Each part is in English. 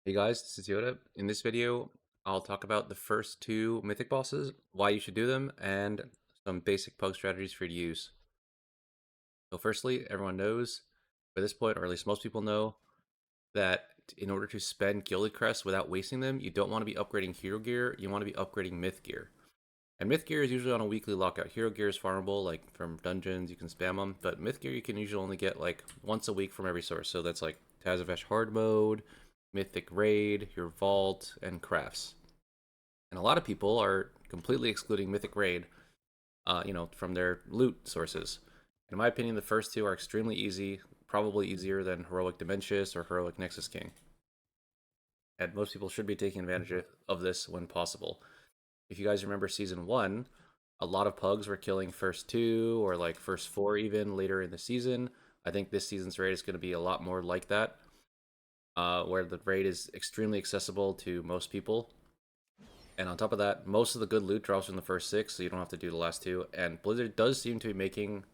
Hey guys, this is Yoda. In this video, I'll talk about the first two Mythic bosses, why you should do them, and some basic pug strategies for you to use. So firstly, everyone knows, by this point, or at least most people know, that in order to spend Gilded Crest without wasting them, you don't want to be upgrading Hero Gear, you want to be upgrading Myth Gear. And Myth Gear is usually on a weekly lockout. Hero Gear is farmable, like from dungeons, you can spam them, but Myth Gear you can usually only get like once a week from every source. So that's like Tazafesh Hard Mode, Mythic Raid, your Vault, and Crafts. And a lot of people are completely excluding Mythic Raid, from their loot sources. In my opinion, the first two are extremely easy, probably easier than Heroic Dementius or Heroic Nexus King. And most people should be taking advantage of this when possible. If you guys remember season one, a lot of pugs were killing first two or like first four even later in the season. I think this season's raid is going to be a lot more like that, where the raid is extremely accessible to most people. And on top of that, most of the good loot drops from the first six, so you don't have to do the last two. And Blizzard does seem to be making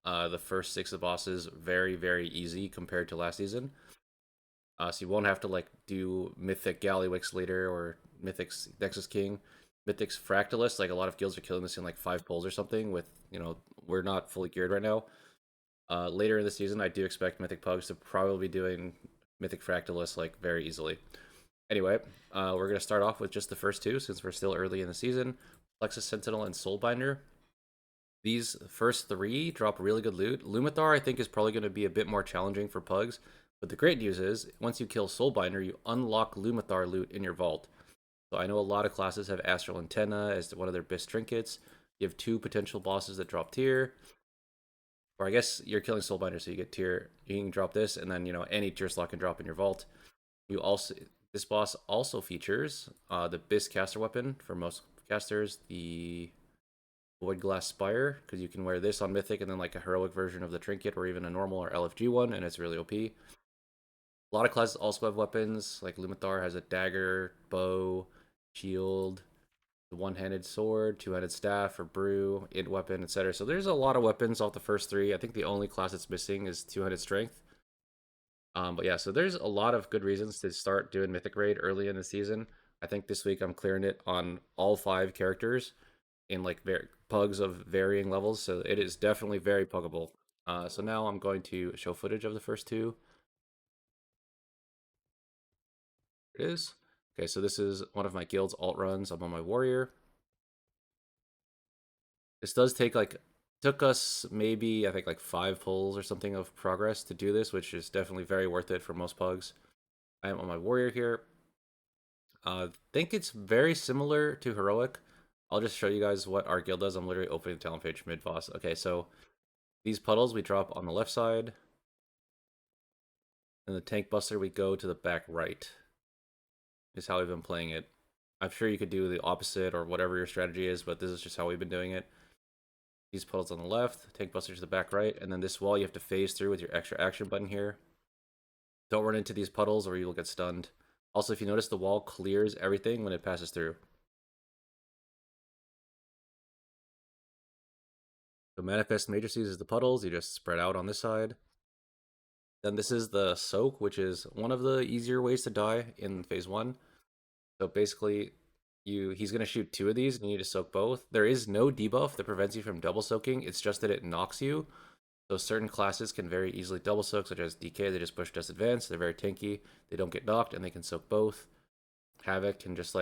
the first six of bosses very, very easy compared to last season. So you won't have to like do Mythic Gallywix later or Mythic's Nexus King. Mythic's Fractalist, like a lot of guilds are killing this in like 5 pulls or something with, we're not fully geared right now. Later in the season, I do expect Mythic Pugs to probably be doing Mythic Fractalist like very easily. Anyway, we're going to start off with just the first two since we're still early in the season. Plexus Sentinel and Soulbinder. These first three drop really good loot. Lumathar, I think, is probably going to be a bit more challenging for pugs. But the great news is, once you kill Soulbinder, you unlock Lumathar loot in your vault. So I know a lot of classes have Astral Antenna as one of their best trinkets. You have two potential bosses that drop tier. Or I guess you're killing Soulbinder, so you get tier. You can drop this, and then, any tier slot can drop in your vault. You also This boss also features the Bis caster weapon for most casters, the Void Glass Spire, because you can wear this on Mythic and then like a heroic version of the trinket or even a normal or LFG one, and it's really OP. A lot of classes also have weapons, like Lumathar has a dagger, bow, shield, the one-handed sword, two-handed staff, or brew, int weapon, etc. So there's a lot of weapons off the first three. I think the only class that's missing is two-handed strength. But yeah, so there's a lot of good reasons to start doing Mythic Raid early in the season. I think this week I'm clearing it on all 5 characters in like pugs of varying levels, so it is definitely very puggable. So now I'm going to show footage of the first two. It is. Okay, so this is one of my guild's alt runs. I'm on my warrior. This does take took us maybe I think like 5 pulls or something of progress to do this, which is definitely very worth it for most pugs. I am on my warrior here. Think it's very similar to heroic. I'll just show you guys what our guild does. I'm literally opening the talent page mid boss. Okay, so these puddles we drop on the left side, and the tank buster we go to the back right. Is how we've been playing it. I'm sure you could do the opposite or whatever your strategy is, but this is just how we've been doing it. These puddles on the left, tank buster to the back right, and then this wall you have to phase through with your extra action button here. Don't run into these puddles or you'll get stunned. Also, if you notice, the wall clears everything when it passes through. So Manifest Matrices is the puddles, you just spread out on this side. Then this is the soak, which is one of the easier ways to die in phase 1. So basically, he's going to shoot 2 of these, and you need to soak both. There is no debuff that prevents you from double soaking, it's just that it knocks you. So certain classes can very easily double soak, such as DK, they just push Just Advance, they're very tanky, they don't get knocked, and they can soak both. Havoc can just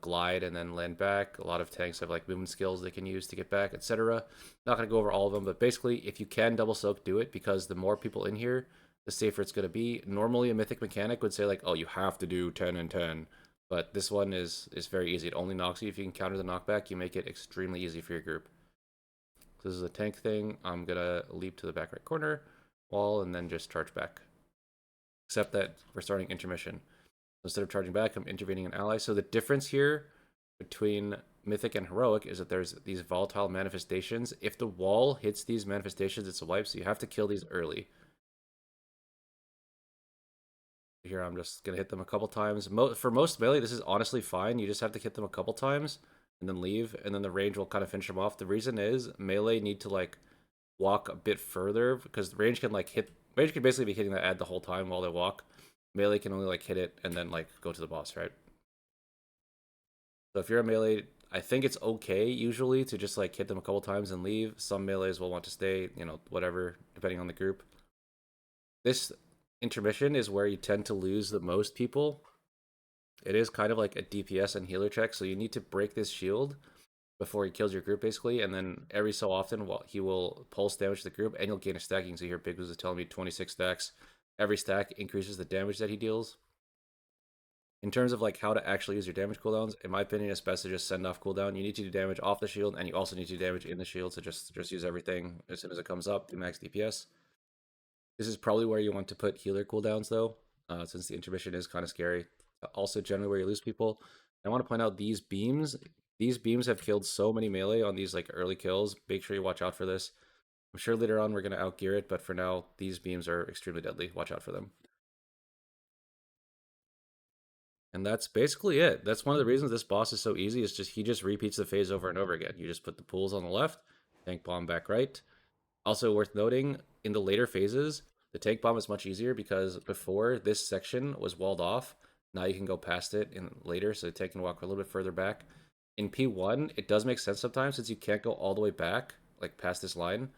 glide and then land back. A lot of tanks have like movement skills they can use to get back, etc. Not going to go over all of them, but basically, if you can double soak, do it, because the more people in here, the safer it's going to be. Normally, a mythic mechanic would say like, oh, you have to do 10 and 10, but this one is very easy. It only knocks you. If you can counter the knockback, you make it extremely easy for your group. So this is a tank thing. I'm gonna leap to the back right corner wall and then just charge back. Except that we're starting intermission. Instead of charging back, I'm intervening an ally. So the difference here between Mythic and Heroic is that there's these volatile manifestations. If the wall hits these manifestations, it's a wipe, so you have to kill these early. Here, I'm just going to hit them a couple times. For most melee, this is honestly fine. You just have to hit them a couple times and then leave, and then the range will kind of finish them off. The reason is melee need to walk a bit further because the range can basically be hitting that ad the whole time while they walk. melee can only like hit it and then like go to the boss, right? So if you're a melee, I think it's okay usually to just like hit them a couple times and leave. Some melees will want to stay, you know, whatever, depending on the group. This intermission is where you tend to lose the most people. It is kind of like a DPS and healer check, so you need to break this shield before he kills your group, basically, and then every so often, well, he will pulse damage the group, and you'll gain a stacking. So here, Big Booz is telling me 26 stacks. Every stack increases the damage that he deals. In terms of like how to actually use your damage cooldowns, in my opinion, it's best to just send off cooldown. You need to do damage off the shield, and you also need to do damage in the shield. So just use everything as soon as it comes up. Do max DPS. This is probably where you want to put healer cooldowns, though, since the intermission is kind of scary. Also, generally where you lose people. I want to point out these beams. These beams have killed so many melee on these like early kills. Make sure you watch out for this. I'm sure later on we're going to outgear it, but for now, these beams are extremely deadly. Watch out for them. And that's basically it. That's one of the reasons this boss is so easy. Is just he just repeats the phase over and over again. You just put the pools on the left, tank bomb back right. Also worth noting, in the later phases, the tank bomb is much easier because before this section was walled off. Now you can go past it in later, so the tank can walk a little bit further back. In P1, it does make sense sometimes since you can't go all the way back, like past this line.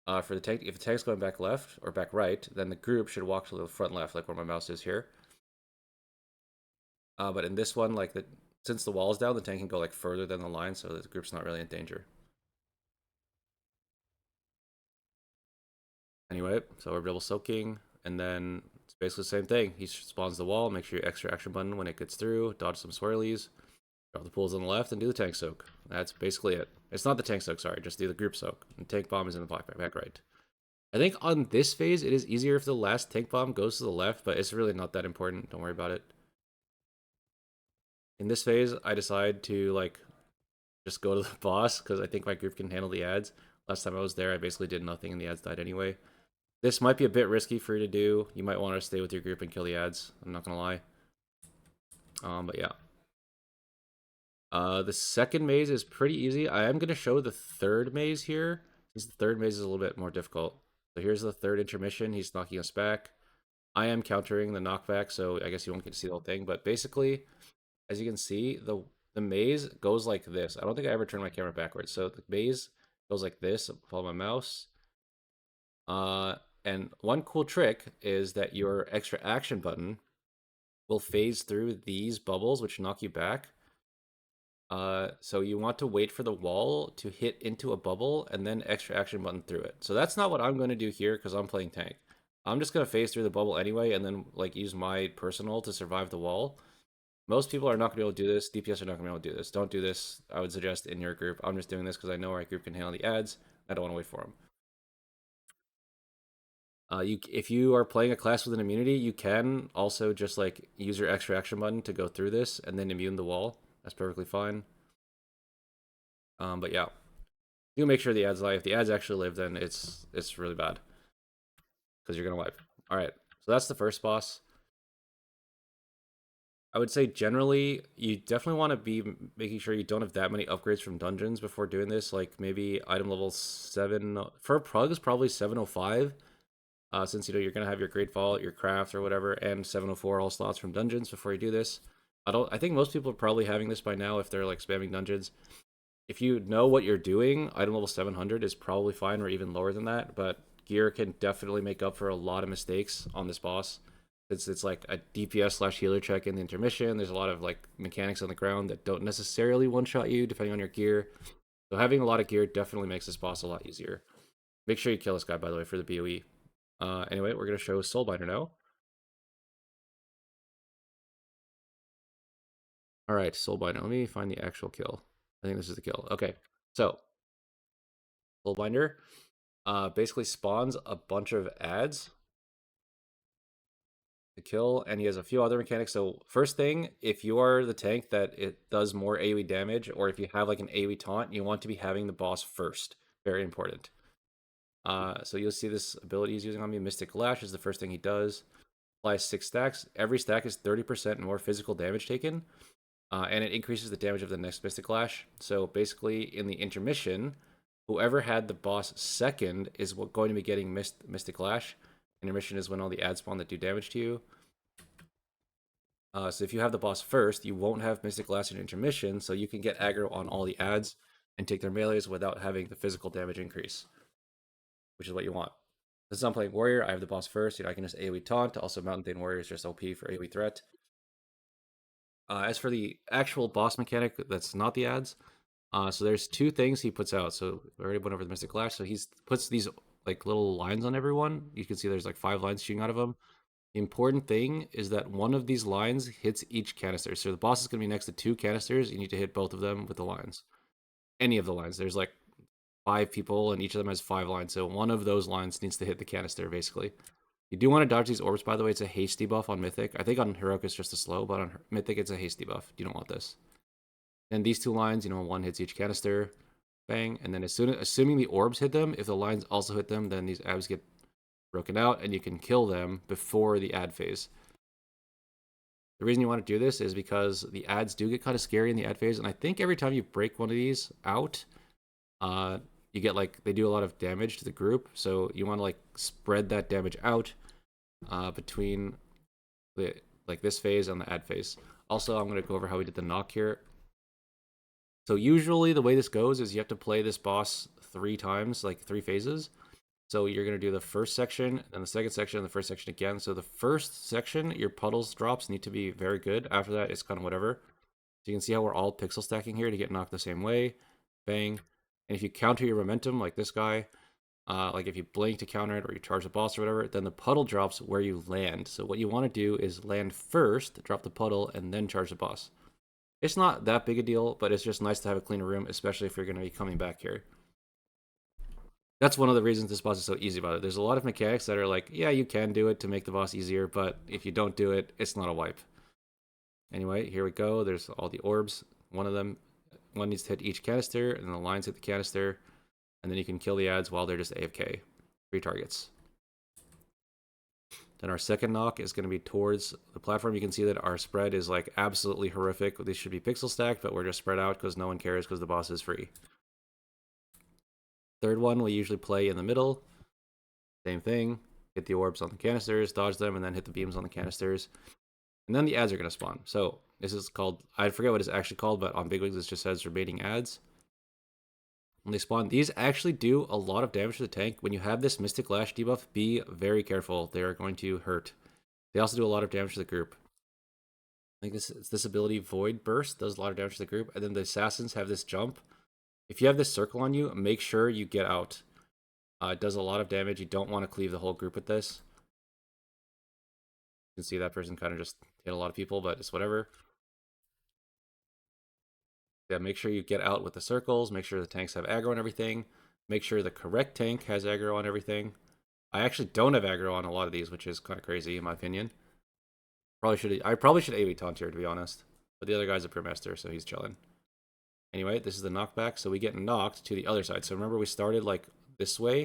For the tank, if the tank's going back left or back right, then the group should walk to the front left, like where my mouse is here. But in this one, like since the wall is down, the tank can go like further than the line, so the group's not really in danger. Anyway, so we're double soaking, and then it's basically the same thing. He spawns the wall, make sure you extra action button when it gets through, dodge some swirlies, drop the pools on the left, and do the tank soak. That's basically it. It's not the tank soak, sorry, just do the group soak. And tank bomb is in the back right. I think on this phase, it is easier if the last tank bomb goes to the left, but it's really not that important. Don't worry about it. In this phase, I decide to like just go to the boss because I think my group can handle the ads. Last time I was there, I basically did nothing and the ads died anyway. This might be a bit risky for you to do. You might want to stay with your group and kill the ads. I'm not gonna lie. But yeah. The second maze is pretty easy. I am gonna show the third maze here, since the third maze is a little bit more difficult. So here's the third intermission. He's knocking us back. I am countering the knockback, so I guess you won't get to see the whole thing. But basically, as you can see, the maze goes like this. I don't think I ever turned my camera backwards. So the maze goes like this. Follow my mouse. And one cool trick is that your extra action button will phase through these bubbles, which knock you back. So you want to wait for the wall to hit into a bubble and then extra action button through it. So that's not what I'm going to do here because I'm playing tank. I'm just going to phase through the bubble anyway and then like use my personal to survive the wall. Most people are not going to be able to do this. DPS are not going to be able to do this. Don't do this. I would suggest in your group. I'm just doing this because I know our group can handle the ads. I don't want to wait for them. If you are playing a class with an immunity, you can also just like use your extra action button to go through this and then immune the wall. That's perfectly fine. But yeah, you make sure the ads lie. If the ads actually live, then it's really bad because you're gonna wipe. All right, so that's the first boss. I would say generally, you definitely want to be making sure you don't have that many upgrades from dungeons before doing this. Like maybe item level 7 for Prugs, probably 705. Since you know you're gonna have your Great Vault, your craft or whatever, and 704 all slots from dungeons before you do this. I think most people are probably having this by now if they're like spamming dungeons. If you know what you're doing, item level 700 is probably fine or even lower than that. But gear can definitely make up for a lot of mistakes on this boss. It's like a DPS slash healer check in the intermission. There's a lot of like mechanics on the ground that don't necessarily one shot you depending on your gear. So having a lot of gear definitely makes this boss a lot easier. Make sure you kill this guy, by the way, for the BOE. Anyway, we're going to show Soulbinder now. All right, Soulbinder. Let me find the actual kill. I think this is the kill. Okay, so Soulbinder basically spawns a bunch of ads to kill, and he has a few other mechanics. So first thing, if you are the tank that it does more AoE damage, or if you have like an AoE taunt, you want to be having the boss first. Very important. So you'll see this ability he's using on me. Mythic Lash is the first thing he does. Applies 6 stacks. Every stack is 30% more physical damage taken. And it increases the damage of the next Mystic Lash. So basically, in the intermission, whoever had the boss second is going to be getting Mystic Lash. Intermission is when all the ads spawn that do damage to you. So if you have the boss first, you won't have Mystic Last and Intermission, so you can get aggro on all the ads and take their melees without having the physical damage increase, which is what you want. Since I'm playing Warrior, I have the boss first. I can just AoE taunt. Also, Mountain Thane Warrior is just OP for AoE threat. As for the actual boss mechanic, that's not the ads. So there's two things he puts out. So we already went over the Mystic Lash. So he puts these like little lines on everyone. You can see there's like 5 lines shooting out of them. The important thing is that one of these lines hits each canister. So the boss is going to be next to 2 canisters. You need to hit both of them with the lines. Any of the lines. There's like 5 people, and each of them has 5 lines. So one of those lines needs to hit the canister, basically. You do want to dodge these orbs, by the way. It's a hasty buff on Mythic. I think on Heroic it's just a slow, but on Mythic it's a hasty buff. You don't want this. And these 2 lines, one hits each canister, bang. And then assuming the orbs hit them, if the lines also hit them, then these abs get broken out, and you can kill them before the ad phase. The reason you want to do this is because the ads do get kind of scary in the ad phase, and I think every time you break one of these out, you get they do a lot of damage to the group, so you want to spread that damage out between the this phase and the ad phase. Also, I'm going to go over how we did the knock here. So usually the way this goes is you have to play this boss 3 times, 3 phases. So you're going to do the first section, then the second section, and the first section again. So the first section, your puddles drops need to be very good. After that, it's kind of whatever. So you can see how we're all pixel stacking here to get knocked the same way. Bang. And if you counter your momentum, like this guy, if you blink to counter it or you charge the boss or whatever, then the puddle drops where you land. So what you want to do is land first, drop the puddle, and then charge the boss. It's not that big a deal, but it's just nice to have a cleaner room, especially if you're going to be coming back here. That's one of the reasons this boss is so easy about it. There's a lot of mechanics that are like, yeah, you can do it to make the boss easier, but if you don't do it, it's not a wipe. Anyway, here we go. There's all the orbs. One needs to hit each canister, and then the lines hit the canister, and then you can kill the ads while they're just AFK. 3 targets. Then our second knock is going to be towards the platform. You can see that our spread is absolutely horrific. These should be pixel stacked, but we're just spread out because no one cares because the boss is free. Third one, we usually play in the middle. Same thing. Hit the orbs on the canisters, dodge them, and then hit the beams on the canisters. And then the ads are going to spawn. So this is called, I forget what it's actually called, but on Bigwigs it just says remaining ads. When they spawn, these actually do a lot of damage to the tank. When you have this Mystic Lash debuff, be very careful. They are going to hurt. They also do a lot of damage to the group. I think this ability, Void Burst, does a lot of damage to the group. And then the assassins have this jump. If you have this circle on you, make sure you get out. It does a lot of damage. You don't want to cleave the whole group with this. You can see that person kind of just hit a lot of people, but it's whatever. Yeah, make sure you get out with the circles. Make sure the tanks have aggro on everything. Make sure the correct tank has aggro on everything. I actually don't have aggro on a lot of these, which is kind of crazy in my opinion. I probably should AoE taunt here, to be honest. But the other guy's a pure master, so he's chilling. Anyway, this is the knockback, so we get knocked to the other side. So remember, we started this way.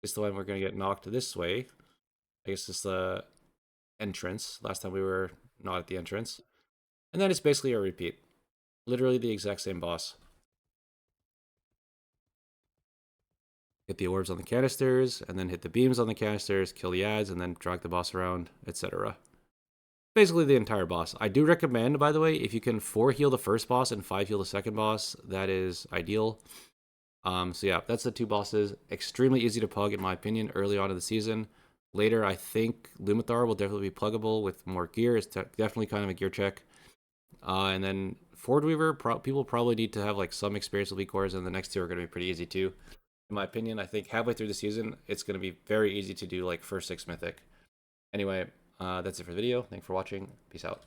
This is the one we're going to get knocked this way. I guess it's the entrance. Last time we were not at the entrance. And then it's basically a repeat. Literally the exact same boss. Hit the orbs on the canisters, and then hit the beams on the canisters, kill the ads, and then drag the boss around, etc. Basically the entire boss. I do recommend, by the way, if you can 4 heal the first boss and 5 heal the second boss, that is ideal. So yeah, that's the 2 bosses. Extremely easy to pug, in my opinion, early on in the season. Later, I think Lumathar will definitely be pluggable with more gear. It's definitely kind of a gear check. And then Ford Weaver, people probably need to have some experience with weak cores, and the next 2 are going to be pretty easy too. In my opinion, I think halfway through the season, it's going to be very easy to do first 6 Mythic. Anyway, that's it for the video. Thanks for watching. Peace out.